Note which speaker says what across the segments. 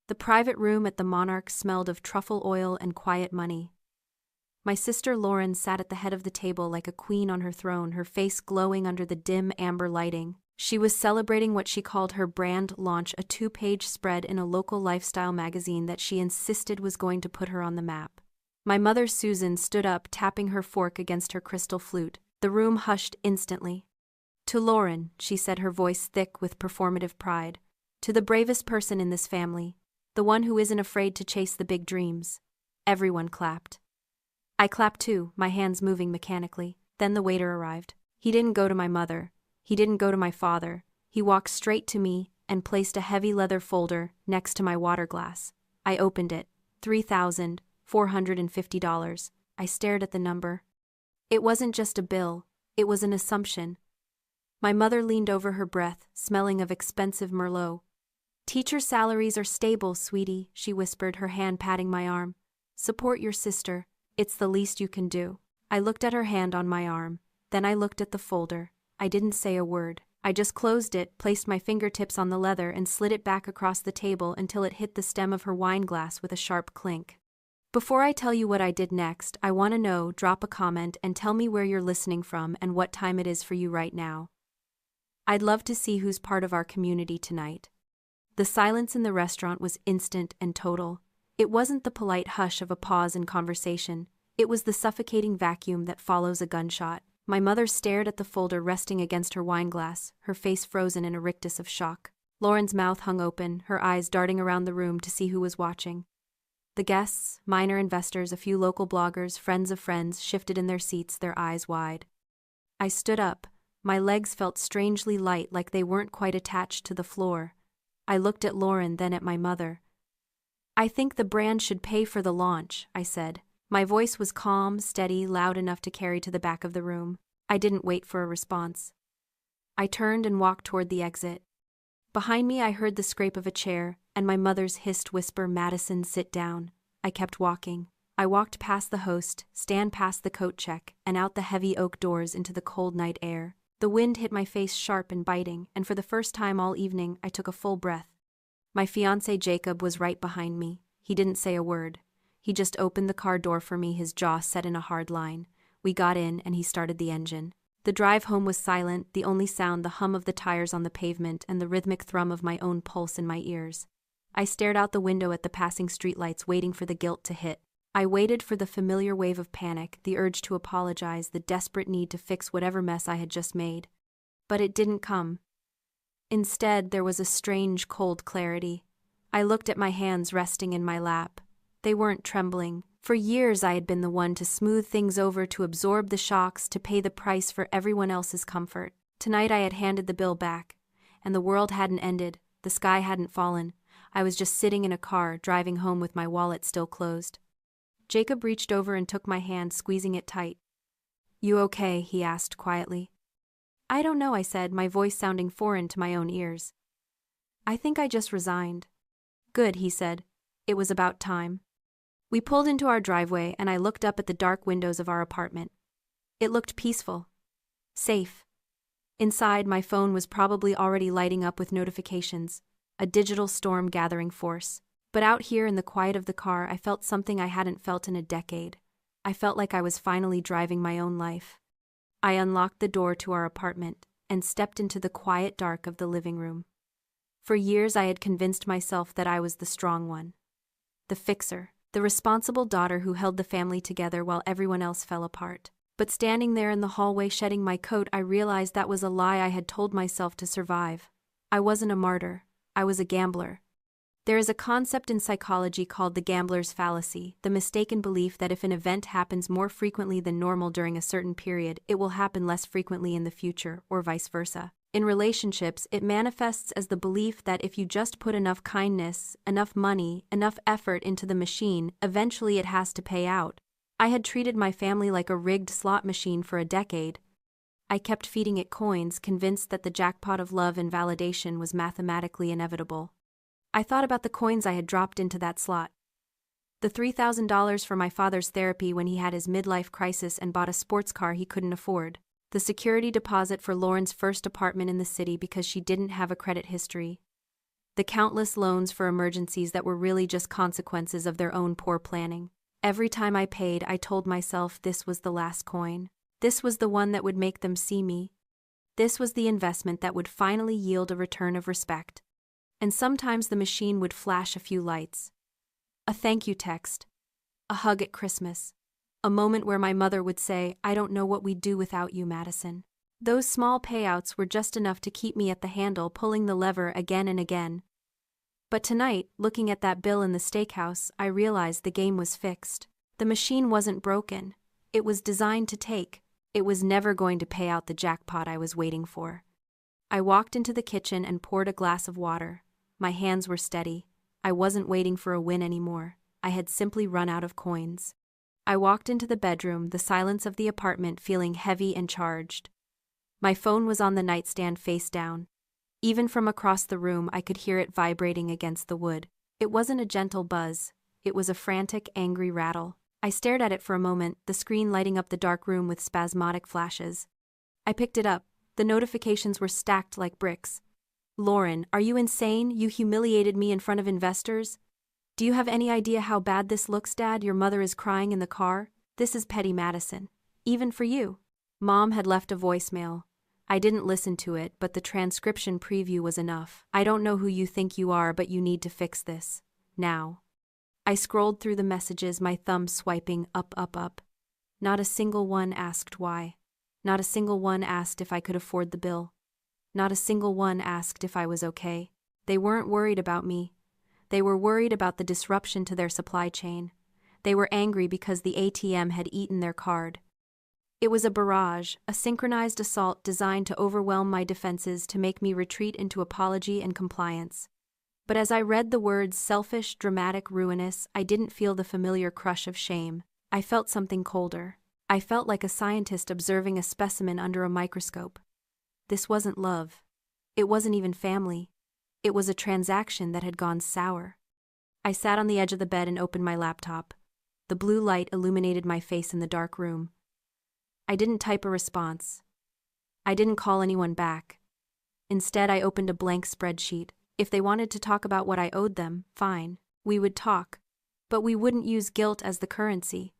Speaker 1: The private room at the Monarch smelled of truffle oil and quiet money. My sister Lauren sat at the head of the table like a queen on her throne, her face glowing under the dim amber lighting. She was celebrating what she called her brand launch, a 2-page spread in a local lifestyle magazine that she insisted was going to put her on the map. My mother Susan stood up, tapping her fork against her crystal flute. The room hushed instantly. "To Lauren," she said, her voice thick with performative pride. "To the bravest person in this family. The one who isn't afraid to chase the big dreams." Everyone clapped. I clapped too, my hands moving mechanically. Then the waiter arrived. He didn't go to my mother. He didn't go to my father. He walked straight to me and placed a heavy leather folder next to my water glass. I opened it. $3,450. I stared at the number. It wasn't just a bill. It was an assumption. My mother leaned over her breath, smelling of expensive Merlot. "Teacher salaries are stable, sweetie," she whispered, her hand patting my arm. "Support your sister. It's the least you can do." I looked at her hand on my arm. Then I looked at the folder. I didn't say a word. I just closed it, placed my fingertips on the leather, and slid it back across the table until it hit the stem of her wine glass with a sharp clink. Before I tell you what I did next, I want to know, drop a comment and tell me where you're listening from and what time it is for you right now. I'd love to see who's part of our community tonight. The silence in the restaurant was instant and total. It wasn't the polite hush of a pause in conversation. It was the suffocating vacuum that follows a gunshot. My mother stared at the folder resting against her wineglass, her face frozen in a rictus of shock. Lauren's mouth hung open, her eyes darting around the room to see who was watching. The guests, minor investors, a few local bloggers, friends of friends, shifted in their seats, their eyes wide. I stood up. My legs felt strangely light, like they weren't quite attached to the floor. I looked at Lauren, then at my mother. "I think the brand should pay for the launch," I said. My voice was calm, steady, loud enough to carry to the back of the room. I didn't wait for a response. I turned and walked toward the exit. Behind me I heard the scrape of a chair, and my mother's hissed whisper, "Madison, sit down." I kept walking. I walked past the host, stand past the coat check, and out the heavy oak doors into the cold night air. The wind hit my face sharp and biting, and for the first time all evening I took a full breath. My fiancé Jacob was right behind me. He didn't say a word. He just opened the car door for me, his jaw set in a hard line. We got in and he started the engine. The drive home was silent, the only sound the hum of the tires on the pavement and the rhythmic thrum of my own pulse in my ears. I stared out the window at the passing streetlights, waiting for the guilt to hit. I waited for the familiar wave of panic, the urge to apologize, the desperate need to fix whatever mess I had just made. But it didn't come. Instead, there was a strange, cold clarity. I looked at my hands resting in my lap. They weren't trembling. For years I had been the one to smooth things over, to absorb the shocks, to pay the price for everyone else's comfort. Tonight I had handed the bill back, and the world hadn't ended, the sky hadn't fallen. I was just sitting in a car, driving home with my wallet still closed. Jacob reached over and took my hand, squeezing it tight. "You okay?" he asked quietly. "I don't know," I said, my voice sounding foreign to my own ears. "I think I just resigned." "Good," he said. "It was about time." We pulled into our driveway and I looked up at the dark windows of our apartment. It looked peaceful. Safe. Inside, my phone was probably already lighting up with notifications, a digital storm gathering force. But out here in the quiet of the car, I felt something I hadn't felt in a decade. I felt like I was finally driving my own life. I unlocked the door to our apartment and stepped into the quiet dark of the living room. For years I had convinced myself that I was the strong one, the fixer, the responsible daughter who held the family together while everyone else fell apart. But standing there in the hallway shedding my coat, I realized that was a lie I had told myself to survive. I wasn't a martyr. I was a gambler. There is a concept in psychology called the gambler's fallacy, the mistaken belief that if an event happens more frequently than normal during a certain period, it will happen less frequently in the future, or vice versa. In relationships, it manifests as the belief that if you just put enough kindness, enough money, enough effort into the machine, eventually it has to pay out. I had treated my family like a rigged slot machine for a decade. I kept feeding it coins, convinced that the jackpot of love and validation was mathematically inevitable. I thought about the coins I had dropped into that slot. The $3,000 for my father's therapy when he had his midlife crisis and bought a sports car he couldn't afford. The security deposit for Lauren's first apartment in the city because she didn't have a credit history. The countless loans for emergencies that were really just consequences of their own poor planning. Every time I paid, I told myself this was the last coin. This was the one that would make them see me. This was the investment that would finally yield a return of respect. And sometimes the machine would flash a few lights. A thank you text. A hug at Christmas. A moment where my mother would say, "I don't know what we'd do without you, Madison." Those small payouts were just enough to keep me at the handle, pulling the lever again and again. But tonight, looking at that bill in the steakhouse, I realized the game was fixed. The machine wasn't broken. It was designed to take. It was never going to pay out the jackpot I was waiting for. I walked into the kitchen and poured a glass of water. My hands were steady. I wasn't waiting for a win anymore. I had simply run out of coins. I walked into the bedroom, the silence of the apartment feeling heavy and charged. My phone was on the nightstand face down. Even from across the room, I could hear it vibrating against the wood. It wasn't a gentle buzz. It was a frantic, angry rattle. I stared at it for a moment, the screen lighting up the dark room with spasmodic flashes. I picked it up. The notifications were stacked like bricks. "Lauren, are you insane? You humiliated me in front of investors. Do you have any idea how bad this looks, Dad? Your mother is crying in the car. This is petty, Madison. Even for you." Mom had left a voicemail. I didn't listen to it, but the transcription preview was enough. "I don't know who you think you are, but you need to fix this. Now." I scrolled through the messages, my thumb swiping up, up, up. Not a single one asked why. Not a single one asked if I could afford the bill. Not a single one asked if I was okay. They weren't worried about me. They were worried about the disruption to their supply chain. They were angry because the ATM had eaten their card. It was a barrage, a synchronized assault designed to overwhelm my defenses, to make me retreat into apology and compliance. But as I read the words selfish, dramatic, ruinous, I didn't feel the familiar crush of shame. I felt something colder. I felt like a scientist observing a specimen under a microscope. This wasn't love. It wasn't even family. It was a transaction that had gone sour. I sat on the edge of the bed and opened my laptop. The blue light illuminated my face in the dark room. I didn't type a response. I didn't call anyone back. Instead, I opened a blank spreadsheet. If they wanted to talk about what I owed them, fine. We would talk. But we wouldn't use guilt as the currency.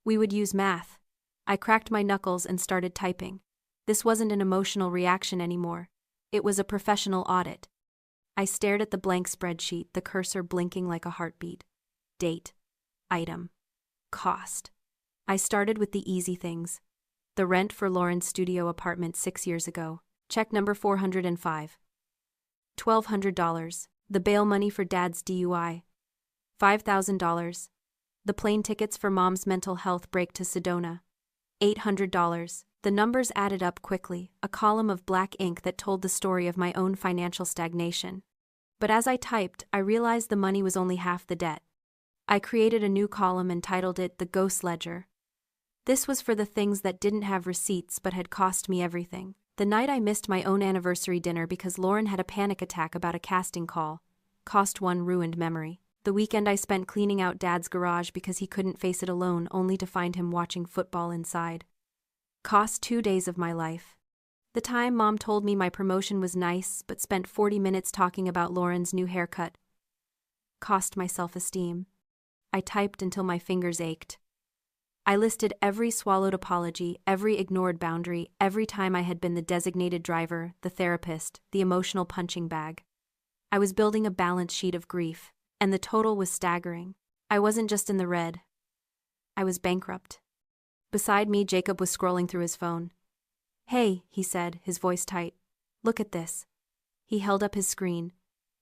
Speaker 1: We would use math. I cracked my knuckles and started typing. This wasn't an emotional reaction anymore. It was a professional audit. I stared at the blank spreadsheet, the cursor blinking like a heartbeat. Date. Item. Cost. I started with the easy things. The rent for Lauren's studio apartment 6 years ago. Check number 405. $1,200. The bail money for Dad's DUI. $5,000. The plane tickets for Mom's mental health break to Sedona. $800. The numbers added up quickly, a column of black ink that told the story of my own financial stagnation. But as I typed, I realized the money was only half the debt. I created a new column and titled it The Ghost Ledger. This was for the things that didn't have receipts but had cost me everything. The night I missed my own anniversary dinner because Lauren had a panic attack about a casting call. Cost one ruined memory. The weekend I spent cleaning out Dad's garage because he couldn't face it alone, only to find him watching football inside. Cost 2 days of my life. The time Mom told me my promotion was nice but spent 40 minutes talking about Lauren's new haircut. Cost my self-esteem. I typed until my fingers ached. I listed every swallowed apology, every ignored boundary, every time I had been the designated driver, the therapist, the emotional punching bag. I was building a balance sheet of grief, and the total was staggering. I wasn't just in the red. I was bankrupt. Beside me, Jacob was scrolling through his phone. "Hey," he said, his voice tight. "Look at this." He held up his screen.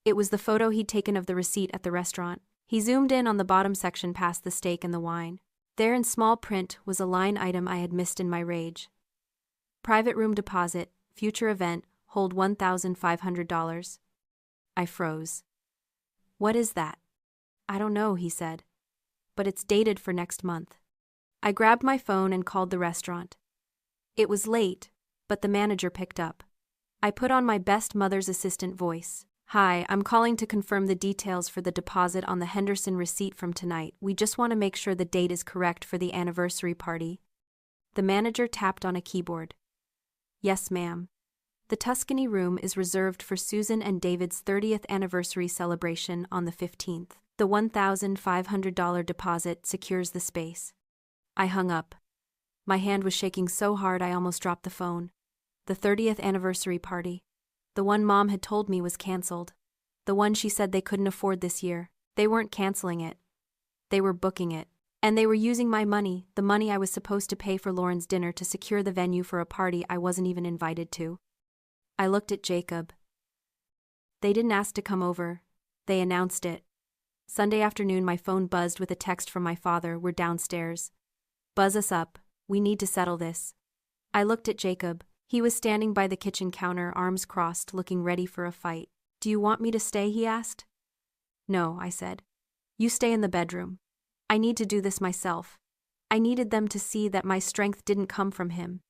Speaker 1: It was the photo he'd taken of the receipt at the restaurant. He zoomed in on the bottom section past the steak and the wine. There in small print was a line item I had missed in my rage. Private room deposit, future event, hold $1,500. I froze. "What is that?" "I don't know," he said. "But it's dated for next month." I grabbed my phone and called the restaurant. It was late, but the manager picked up. I put on my best mother's assistant voice. "Hi, I'm calling to confirm the details for the deposit on the Henderson receipt from tonight. We just want to make sure the date is correct for the anniversary party." The manager tapped on a keyboard. "Yes, ma'am. The Tuscany room is reserved for Susan and David's 30th anniversary celebration on the 15th. The $1,500 deposit secures the space. I hung up. My hand was shaking so hard I almost dropped the phone. The 30th anniversary party. The one Mom had told me was canceled. The one she said they couldn't afford this year. They weren't canceling it. They were booking it. And they were using my money, the money I was supposed to pay for Lauren's dinner, to secure the venue for a party I wasn't even invited to. I looked at Jacob. They didn't ask to come over. They announced it. Sunday afternoon my phone buzzed with a text from my father. We're downstairs. Buzz us up. We need to settle this. I looked at Jacob. He was standing by the kitchen counter, arms crossed, looking ready for a fight. Do you want me to stay? He asked. No, I said. You stay in the bedroom. I need to do this myself. I needed them to see that my strength didn't come from him.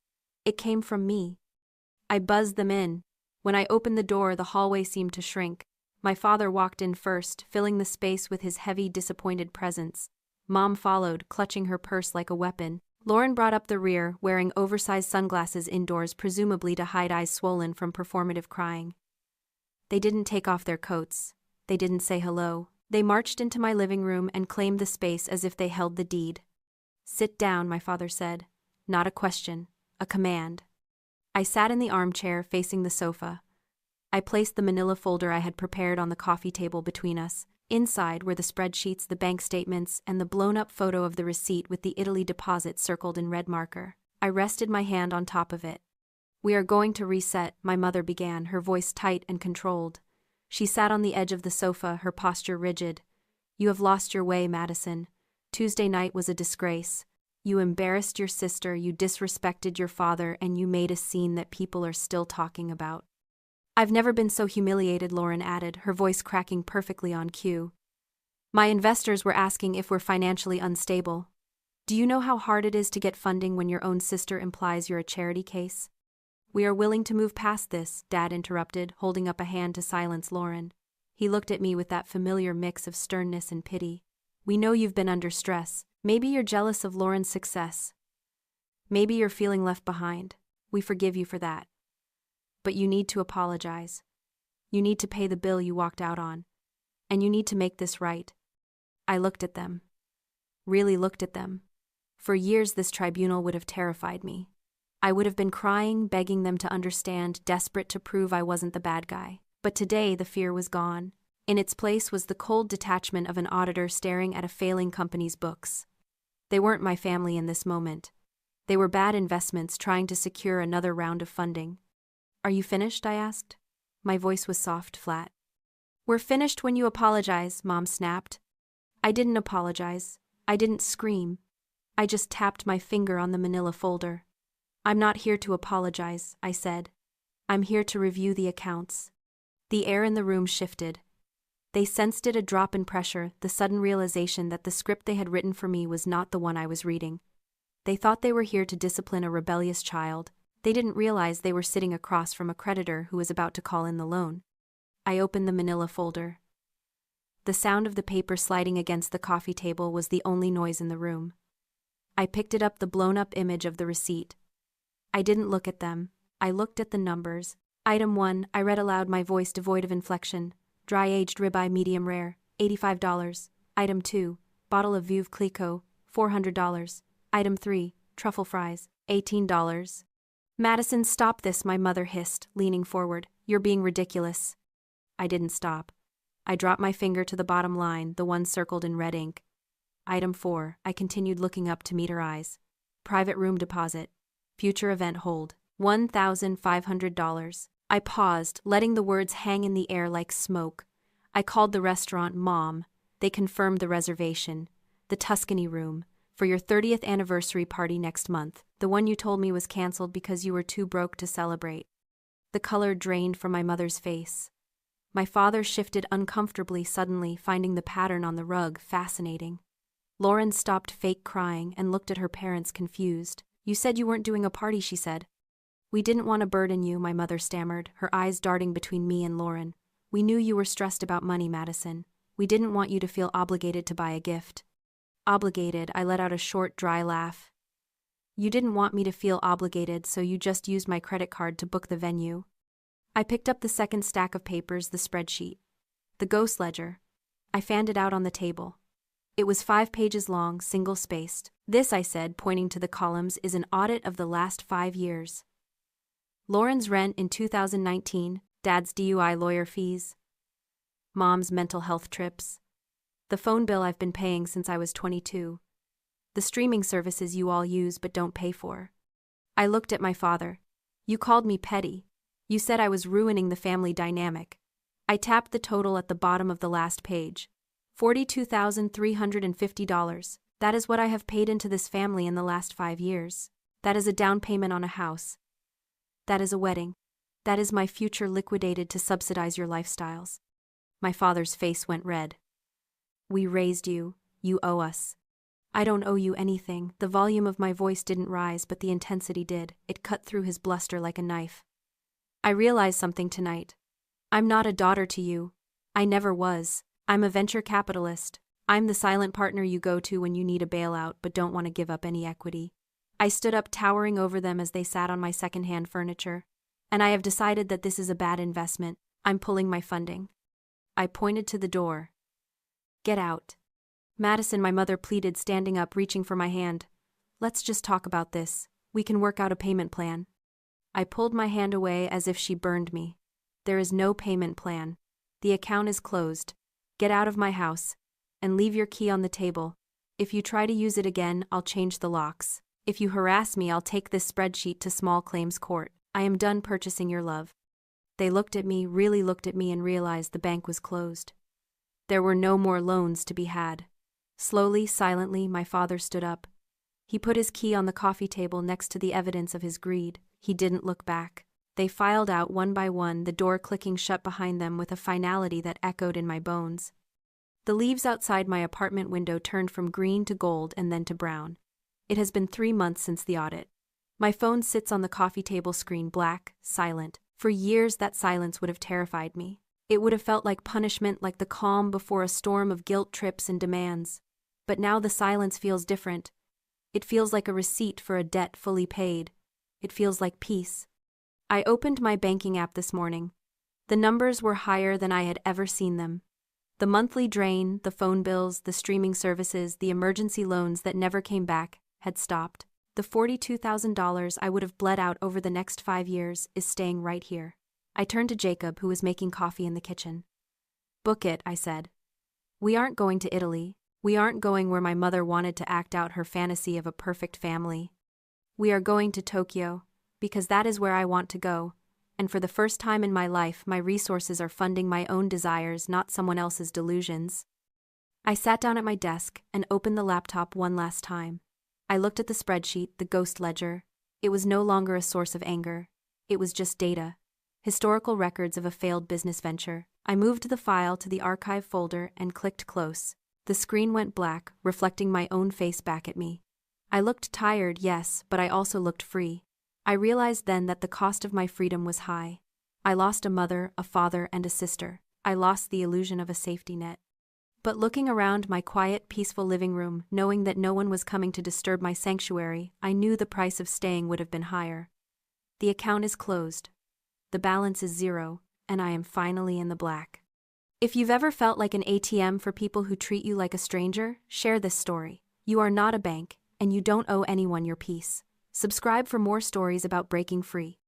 Speaker 1: It came from me. I buzzed them in. When I opened the door, the hallway seemed to shrink. My father walked in first, filling the space with his heavy, disappointed presence. Mom followed, clutching her purse like a weapon. Lauren brought up the rear, wearing oversized sunglasses indoors, presumably to hide eyes swollen from performative crying. They didn't take off their coats. They didn't say hello. They marched into my living room and claimed the space as if they held the deed. Sit down, my father said. Not a question, a command. I sat in the armchair facing the sofa. I placed the manila folder I had prepared on the coffee table between us. Inside were the spreadsheets, the bank statements, and the blown-up photo of the receipt with the Italy deposit circled in red marker. I rested my hand on top of it. We are going to reset, my mother began, her voice tight and controlled. She sat on the edge of the sofa, her posture rigid. You have lost your way, Madison. Tuesday night was a disgrace. You embarrassed your sister, you disrespected your father, and you made a scene that people are still talking about. I've never been so humiliated, Lauren added, her voice cracking perfectly on cue. My investors were asking if we're financially unstable. Do you know how hard it is to get funding when your own sister implies you're a charity case? We are willing to move past this, Dad interrupted, holding up a hand to silence Lauren. He looked at me with that familiar mix of sternness and pity. We know you've been under stress. Maybe you're jealous of Lauren's success. Maybe you're feeling left behind. We forgive you for that. But you need to apologize. You need to pay the bill you walked out on. And you need to make this right. I looked at them. Really looked at them. For years this tribunal would have terrified me. I would have been crying, begging them to understand, desperate to prove I wasn't the bad guy. But today the fear was gone. In its place was the cold detachment of an auditor staring at a failing company's books. They weren't my family in this moment. They were bad investments trying to secure another round of funding. Are you finished? I asked. My voice was soft, flat. We're finished when you apologize, Mom snapped. I didn't apologize. I didn't scream. I just tapped my finger on the manila folder. I'm not here to apologize, I said. I'm here to review the accounts. The air in the room shifted. They sensed it, a drop in pressure, the sudden realization that the script they had written for me was not the one I was reading. They thought they were here to discipline a rebellious child. They didn't realize they were sitting across from a creditor who was about to call in the loan. I opened the manila folder. The sound of the paper sliding against the coffee table was the only noise in the room. I picked it up, the blown-up image of the receipt. I didn't look at them. I looked at the numbers. Item 1, I read aloud, my voice devoid of inflection. Dry-aged ribeye, medium rare, $85. Item 2, bottle of Veuve Clicquot, $400. Item 3, truffle fries, $18. Madison, stop this, my mother hissed, leaning forward. You're being ridiculous. I didn't stop. I dropped my finger to the bottom line, the one circled in red ink. Item 4, I continued, looking up to meet her eyes. Private room deposit. Future event hold. $1,500. I paused, letting the words hang in the air like smoke. I called the restaurant, Mom. They confirmed the reservation. The Tuscany room. For your 30th anniversary party next month. The one you told me was canceled because you were too broke to celebrate. The color drained from my mother's face. My father shifted uncomfortably suddenly, finding the pattern on the rug fascinating. Lauren stopped fake crying and looked at her parents confused. You said you weren't doing a party, she said. We didn't want to burden you, my mother stammered, her eyes darting between me and Lauren. We knew you were stressed about money, Madison. We didn't want you to feel obligated to buy a gift. Obligated, I let out a short, dry laugh. You didn't want me to feel obligated, so you just used my credit card to book the venue. I picked up the second stack of papers, the spreadsheet. The ghost ledger. I fanned it out on the table. It was 5 pages long, single-spaced. This, I said, pointing to the columns, is an audit of the last 5 years. Lauren's rent in 2019, Dad's DUI lawyer fees, Mom's mental health trips, the phone bill I've been paying since I was 22, the streaming services you all use but don't pay for. I looked at my father. You called me petty. You said I was ruining the family dynamic. I tapped the total at the bottom of the last page. $42,350. That is what I have paid into this family in the last 5 years. That is a down payment on a house. That is a wedding. That is my future liquidated to subsidize your lifestyles. My father's face went red. We raised you. You owe us. I don't owe you anything. The volume of my voice didn't rise, but the intensity did. It cut through his bluster like a knife. I realized something tonight. I'm not a daughter to you. I never was. I'm a venture capitalist. I'm the silent partner you go to when you need a bailout but don't want to give up any equity. I stood up, towering over them as they sat on my secondhand furniture. And I have decided that this is a bad investment. I'm pulling my funding. I pointed to the door. Get out. Madison, my mother pleaded, standing up, reaching for my hand. Let's just talk about this. We can work out a payment plan. I pulled my hand away as if she burned me. There is no payment plan. The account is closed. Get out of my house. And leave your key on the table. If you try to use it again, I'll change the locks. If you harass me, I'll take this spreadsheet to small claims court. I am done purchasing your love. They looked at me, really looked at me, and realized the bank was closed. There were no more loans to be had. Slowly, silently, my father stood up. He put his key on the coffee table next to the evidence of his greed. He didn't look back. They filed out one by one, the door clicking shut behind them with a finality that echoed in my bones. The leaves outside my apartment window turned from green to gold and then to brown. It has been 3 months since the audit. My phone sits on the coffee table screen, black, silent. For years that silence would have terrified me. It would have felt like punishment, like the calm before a storm of guilt trips and demands. But now the silence feels different. It feels like a receipt for a debt fully paid. It feels like peace. I opened my banking app this morning. The numbers were higher than I had ever seen them. The monthly drain, the phone bills, the streaming services, the emergency loans that never came back, had stopped. The $42,000 I would have bled out over the next 5 years is staying right here. I turned to Jacob, who was making coffee in the kitchen. Book it, I said. We aren't going to Italy. We aren't going where my mother wanted to act out her fantasy of a perfect family. We are going to Tokyo, because that is where I want to go, and for the first time in my life, my resources are funding my own desires, not someone else's delusions. I sat down at my desk and opened the laptop one last time. I looked at the spreadsheet, the ghost ledger. It was no longer a source of anger. It was just data. Historical records of a failed business venture. I moved the file to the archive folder and clicked close. The screen went black, reflecting my own face back at me. I looked tired, yes, but I also looked free. I realized then that the cost of my freedom was high. I lost a mother, a father, and a sister. I lost the illusion of a safety net. But looking around my quiet, peaceful living room, knowing that no one was coming to disturb my sanctuary, I knew the price of staying would have been higher. The account is closed. The balance is 0, and I am finally in the black. If you've ever felt like an ATM for people who treat you like a stranger, share this story. You are not a bank, and you don't owe anyone your peace. Subscribe for more stories about breaking free.